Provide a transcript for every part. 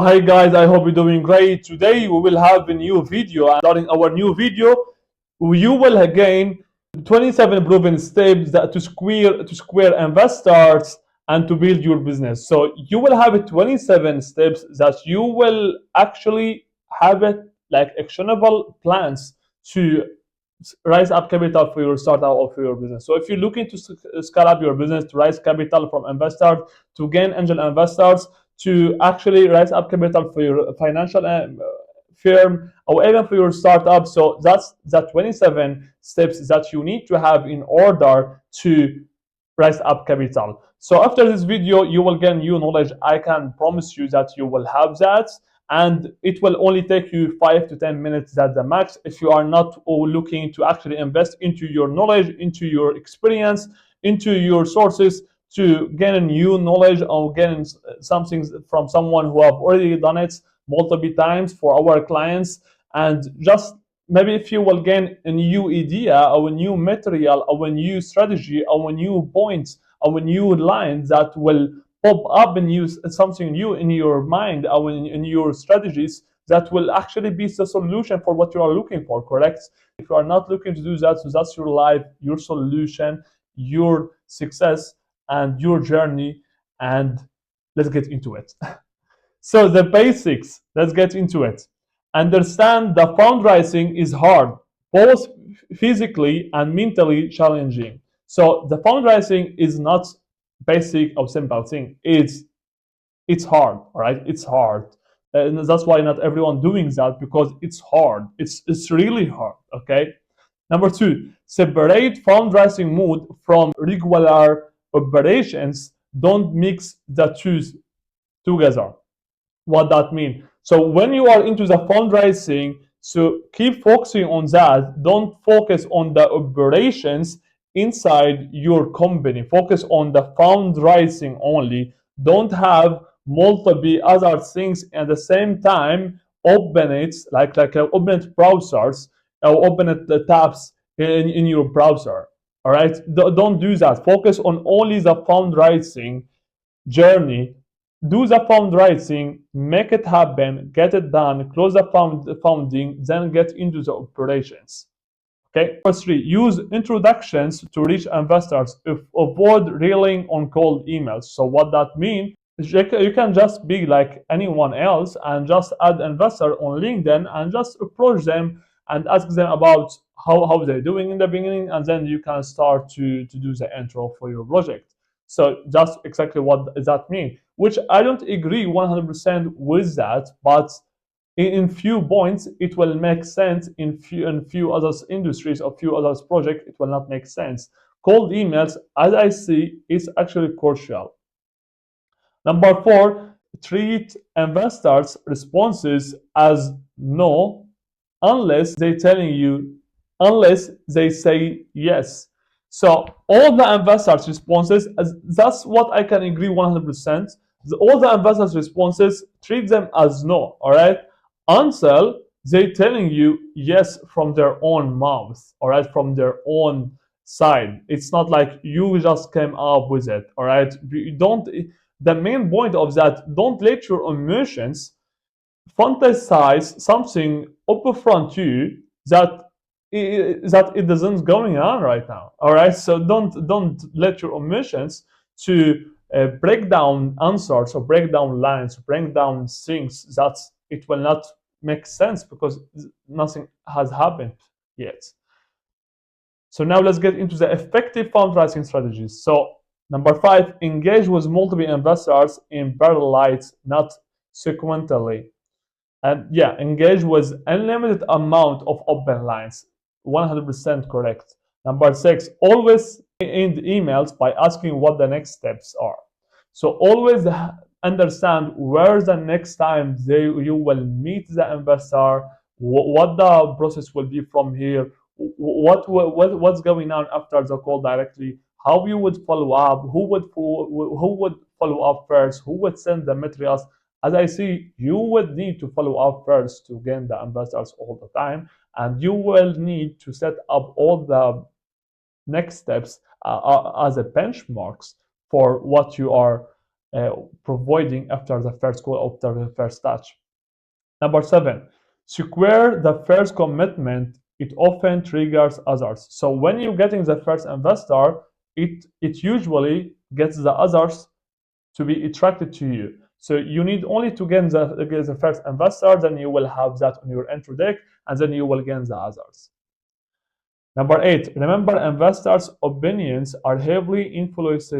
So hi guys, I hope you're doing great. Today we will have a new video, and during our new video you will again 27 proven steps that to square investors and to build your business. So you will have 27 steps that you will actually have it like actionable plans to raise up capital for your startup or for your business. So if you're looking to scale up your business, to raise capital from investors, to gain angel investors, to actually raise up capital for your financial firm or even for your startup, so that's the 27 steps that you need to have in order to raise up capital. So after this video you will gain new knowledge. I can promise you that you will have that, and it will only take you 5 to 10 minutes at the max if you are not looking to actually invest into your knowledge, into your experience, into your sources, to gain a new knowledge or gain something from someone who have already done it multiple times for our clients. And just maybe if you will gain a new idea or a new material or a new strategy or a new point or a new line that will pop up and use something new in your mind or in your strategies, that will actually be the solution for what you are looking for, correct? If you are not looking to do that, so that's your life, your solution, your success, and your journey. And let's get into it. So the basics, let's get into it. Understand the fundraising is hard, both physically and mentally challenging. So the fundraising is not basic or simple thing. It's hard, all right? It's hard. And that's why not everyone doing that, because it's hard. It's really hard, okay? Number two, separate fundraising mode from regular operations. Don't mix the two together. What that mean? So when you are into the fundraising, so keep focusing on that. Don't focus on the operations inside your company. Focus on the fundraising only. Don't have multiple other things at the same time. Open it like open it browsers or open it the tabs in your browser. All right, don't do that. Focus on only the fundraising journey. Do the fundraising, make it happen, get it done, close the funding, then get into the operations. Okay. Number three, use introductions to reach investors. Avoid relying on cold emails. So what that means, you can just be like anyone else and just add investor on LinkedIn and just approach them and ask them about how they're doing in the beginning, and then you can start to do the intro for your project. So just exactly what does that mean, which I don't agree 100% with that, but in few points it will make sense. In few other industries or few other projects it will not make sense. Cold emails, as I see, is actually crucial. Number four, treat investors' responses as no unless unless they say yes. So all the investors' responses, that's what I can agree 100%. All the investors' responses, treat them as no, all right? Until they telling you yes from their own mouth, all right, from their own side. It's not like you just came up with it, all right? You don't. The main point of that, don't let your emotions fantasize something up front you that it doesn't going on right now. All right, so don't let your emotions to break down answers or break down lines, break down things that it will not make sense because nothing has happened yet. So now let's get into the effective fundraising strategies. So number five, engage with multiple investors in parallel, not sequentially. And yeah, engage with unlimited amount of open lines. 100% correct. Number six, always end emails by asking what the next steps are. So always understand where the next time you will meet the investor, what the process will be from here, what's going on after the call directly, how you would follow up, who would follow up first, who would send the materials. As I see, you would need to follow up first to gain the investors all the time, and you will need to set up all the next steps as a benchmarks for what you are providing after the first call, after the first touch. Number 7, secure the first commitment. It often triggers others. So when you're getting the first investor, it usually gets the others to be attracted to you. So you need only to get the first investor, then you will have that on your entry deck, and then you will get the others. Number 8, remember investors' opinions are heavily influenced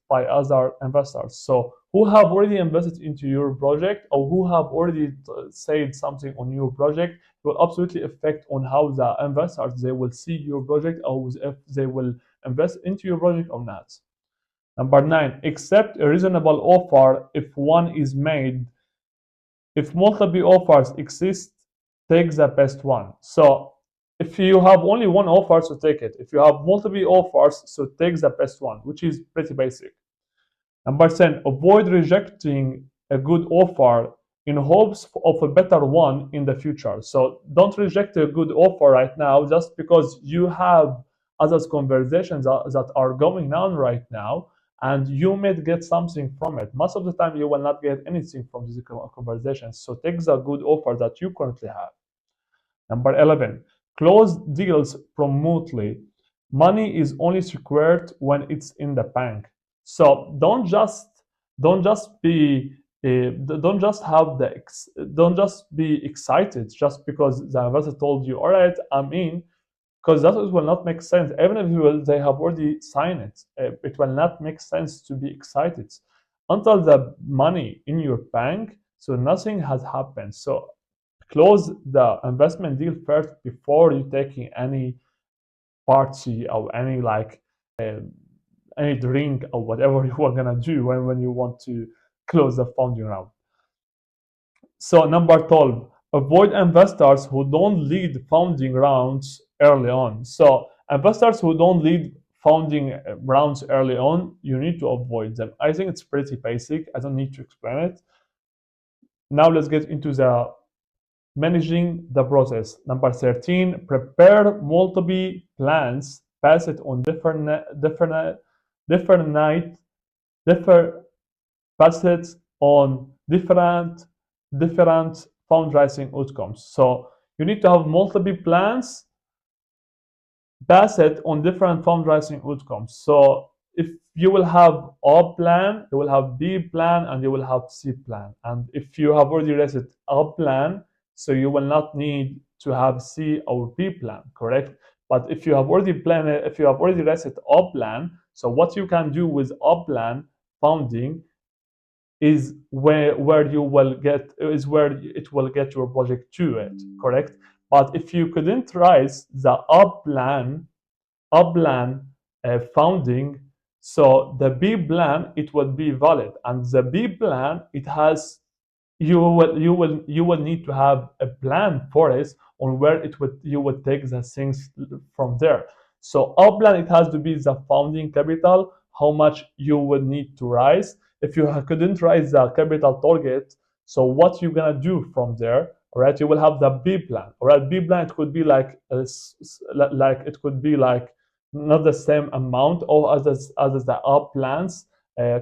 by other investors. So who have already invested into your project or who have already said something on your project will absolutely affect on how the investors they will see your project or if they will invest into your project or not. Number 9, accept a reasonable offer if one is made. If multiple offers exist, take the best one. So if you have only one offer, so take it. If you have multiple offers, so take the best one, which is pretty basic. Number 10, avoid rejecting a good offer in hopes of a better one in the future. So don't reject a good offer right now just because you have other conversations that are going on right now and you may get something from it. Most of the time, you will not get anything from these conversations. So take the good offer that you currently have. Number 11, close deals promptly. Money is only secured when it's in the bank. So don't just be don't just have the don't just be excited just because the investor told you, all right, I'm in, because that will not make sense. Even if they have already signed it, it will not make sense to be excited until the money in your bank. So nothing has happened. So close the investment deal first before you taking any party or any uh, any drink or whatever you are gonna do when you want to close the funding round. So number 12, avoid investors who don't lead founding rounds early on. So investors who don't lead founding rounds early on, you need to avoid them. I think it's pretty basic. I don't need to explain it. Now let's get into the managing the process. Number 13, prepare multiple plans, pass it on different night, different pass it on different fundraising outcomes. So you need to have multiple plans, pass it on different fundraising outcomes. So if you will have A plan, you will have B plan, and you will have C plan. And if you have already raised A plan, so you will not need to have C or B plan, correct? But if you have already planned, if you have already raised A plan, so what you can do with A plan founding is where you will get is where it will get your project to it, correct? But if you couldn't raise the up plan founding, so the B plan it would be valid, and the B plan it has you will need to have a plan for it on where it would you would take the things from there. So our plan it has to be the founding capital, how much you would need to raise. If you couldn't raise the capital target, so what you're gonna do from there? All right, you will have the B plan. All right, B plan it could be like it could be like not the same amount or as the up plans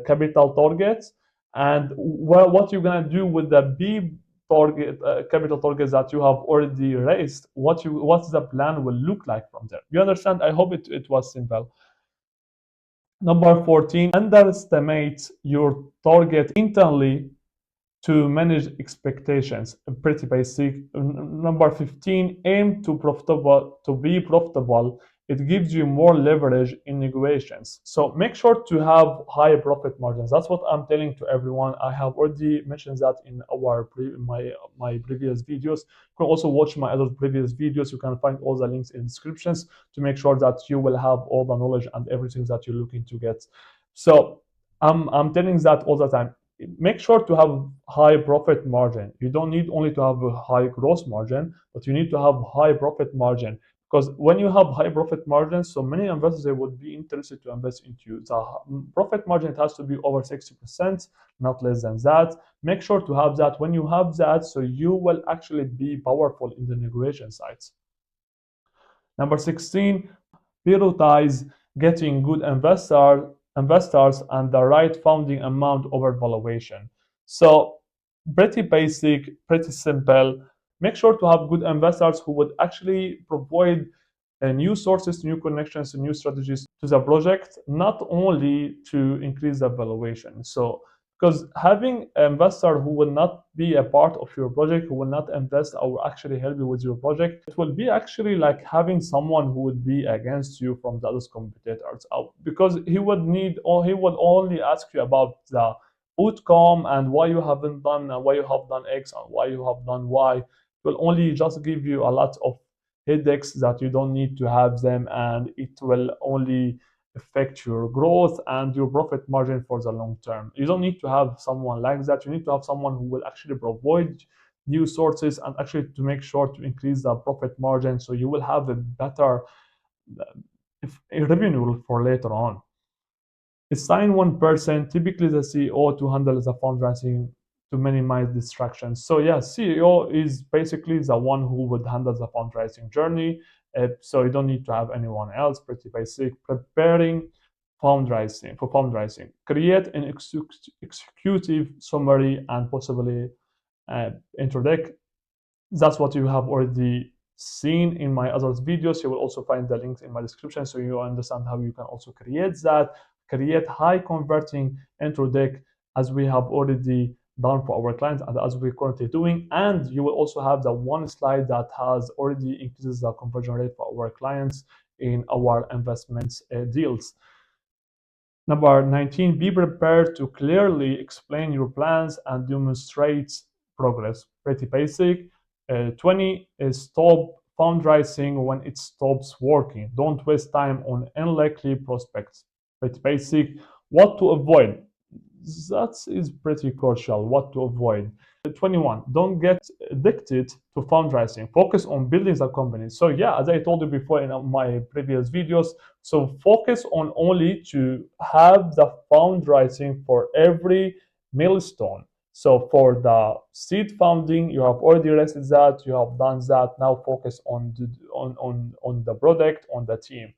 capital targets, and what you're gonna do with the B target capital targets that you have already raised, what's the plan will look like from there. You understand? I hope it was simple. Number 14, underestimate your target internally to manage expectations. Pretty basic. Number 15, aim to be profitable. It gives you more leverage in negotiations. So make sure to have high profit margins. That's what I'm telling to everyone. I have already mentioned that in my previous videos. You can also watch my other previous videos. You can find all the links in descriptions to make sure that you will have all the knowledge and everything that you're looking to get. So I'm telling that all the time. Make sure to have high profit margin. You don't need only to have a high gross margin, but you need to have high profit margin, because when you have high profit margins, so many investors they would be interested to invest into you. The profit margin it has to be over 60%, not less than that. Make sure to have that. When you have that, so you will actually be powerful in the negotiation sides. Number 16, prioritize getting good investors investors and the right funding amount over valuation. So pretty basic, pretty simple. Make sure to have good investors who would actually provide new sources, new connections, and new strategies to the project, not only to increase the valuation. So, because having an investor who will not be a part of your project, who will not invest or actually help you with your project, it will be actually like having someone who would be against you from the other competitors, because he would need, or he would only ask you about the outcome and why you haven't done, why you have done X and why you have done Y. It will only just give you a lot of headaches that you don't need to have them, and it will only affect your growth and your profit margin for the long term. You don't need to have someone like that. You need to have someone who will actually provide new sources and actually to make sure to increase the profit margin, so you will have a better revenue for later on. Assign one person, typically the CEO, to handle the fundraising to minimize distractions. So yeah, CEO is basically the one who would handle the fundraising journey. So you don't need to have anyone else. Pretty basic. Preparing fundraising. Create an executive summary and possibly intro deck. That's what you have already seen in my other videos. You will also find the links in my description, so you understand how you can also create that. Create high converting intro deck, as we have already done for our clients and as we're currently doing. And you will also have the one slide that has already increases the conversion rate for our clients in our investments deals. Number 19, be prepared to clearly explain your plans and demonstrate progress. Pretty basic. 20 is stop fundraising when it stops working. Don't waste time on unlikely prospects. Pretty basic. What to avoid? That is pretty crucial. What to avoid? 21, don't get addicted to fundraising. Focus on building the company. So yeah, as I told you before in my previous videos, so focus on only to have the fundraising for every milestone. So for the seed funding, you have already rested that, you have done that. Now focus on the product, on the team.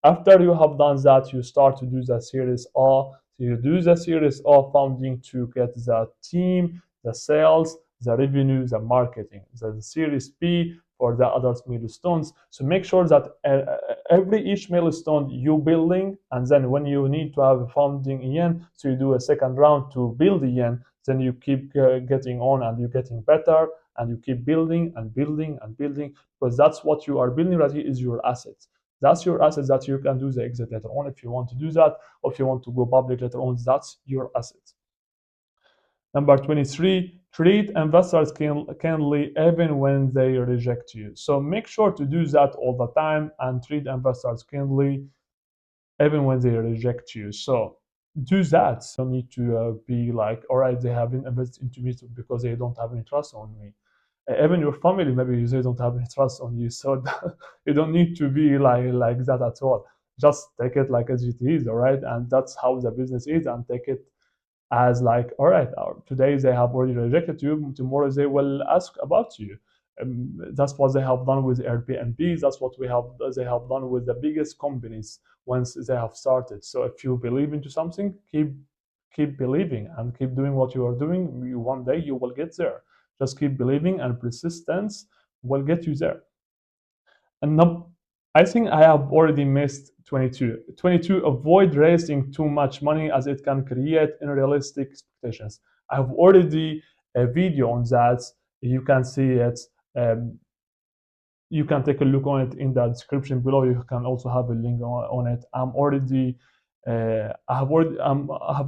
After you have done that, you start to do the Series A. So you do the Series A funding to get the team, the sales, the revenue, the marketing. The Series B for the other milestones. So make sure that each milestone you building, and then when you need to have funding again, so you do a second round to build again. Then you keep getting on and you're getting better, and you keep building and building and building, because that's what you are building right here is your assets. That's your assets that you can do the exit later on if you want to do that, or if you want to go public later on. That's your assets. Number 23, treat investors kindly even when they reject you. So make sure to do that all the time and treat investors kindly even when they reject you. So do that. You don't need to be like, all right, they haven't invested into me because they don't have any trust on me. Even your family, maybe they don't have any trust on you. So you don't need to be like that at all. Just take it like as it is, all right? And that's how the business is, and take it as like, all right, today they have already rejected you, tomorrow they will ask about you. That's what they have done with Airbnb. That's what they have done with the biggest companies once they have started. So if you believe into something, keep believing and keep doing what you are doing. One day you will get there. Just keep believing, and persistence will get you there. And no, I think I have already missed 22. 22, avoid raising too much money as it can create unrealistic expectations. I have already a video on that. You can see it. Um, you can take a look on it in the description below. You can also have a link on it. I have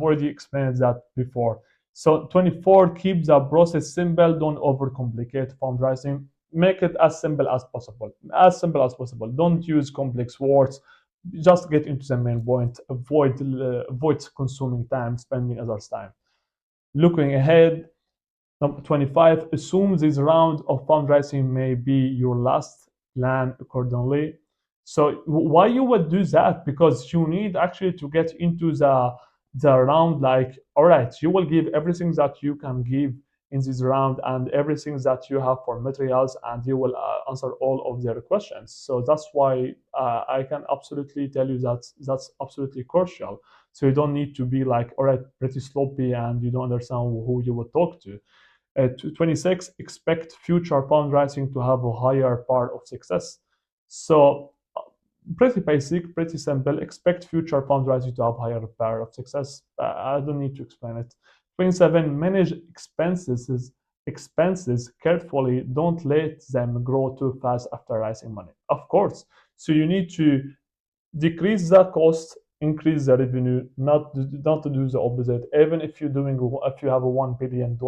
already explained that before. So 24, keep the process simple. Don't overcomplicate fundraising. Make it as simple as possible. As simple as possible. Don't use complex words. Just get into the main point. Avoid consuming time, spending others' time. Looking ahead, Number 25, assume this round of fundraising may be your last. Plan accordingly. So why you would do that? Because you need actually to get into the round, like, all right, you will give everything that you can give in this round, and everything that you have for materials, and you will answer all of their questions. So that's why I can absolutely tell you that that's absolutely crucial. So you don't need to be like, all right, pretty sloppy and you don't understand who you would talk to. 26, expect future fundraising to have a higher part of success. So pretty basic, pretty simple. Expect future fundraising to have higher part of success. I don't need to explain it. 27, manage expenses carefully. Don't let them grow too fast after raising money. Of course. So you need to decrease the cost, increase the revenue, not to do the opposite. Even if if you have a $1 billion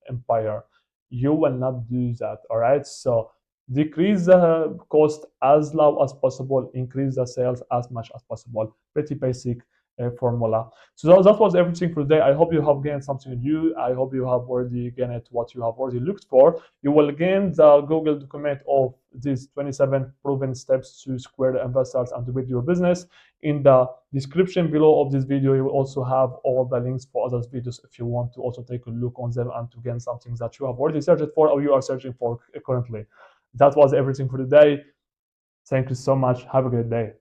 empire, you will not do that. All right. So decrease the cost as low as possible, increase the sales as much as possible. Pretty basic formula. So that was everything for today. I hope you have gained something new. I hope you have already gained what you have already looked for. You will gain the Google document of these 27 proven steps to square the investors and to build your business. In the description below of this video, you will also have all the links for other videos if you want to also take a look on them and to gain something that you have already searched for or you are searching for currently. That was everything for today. Thank you so much. Have a great day.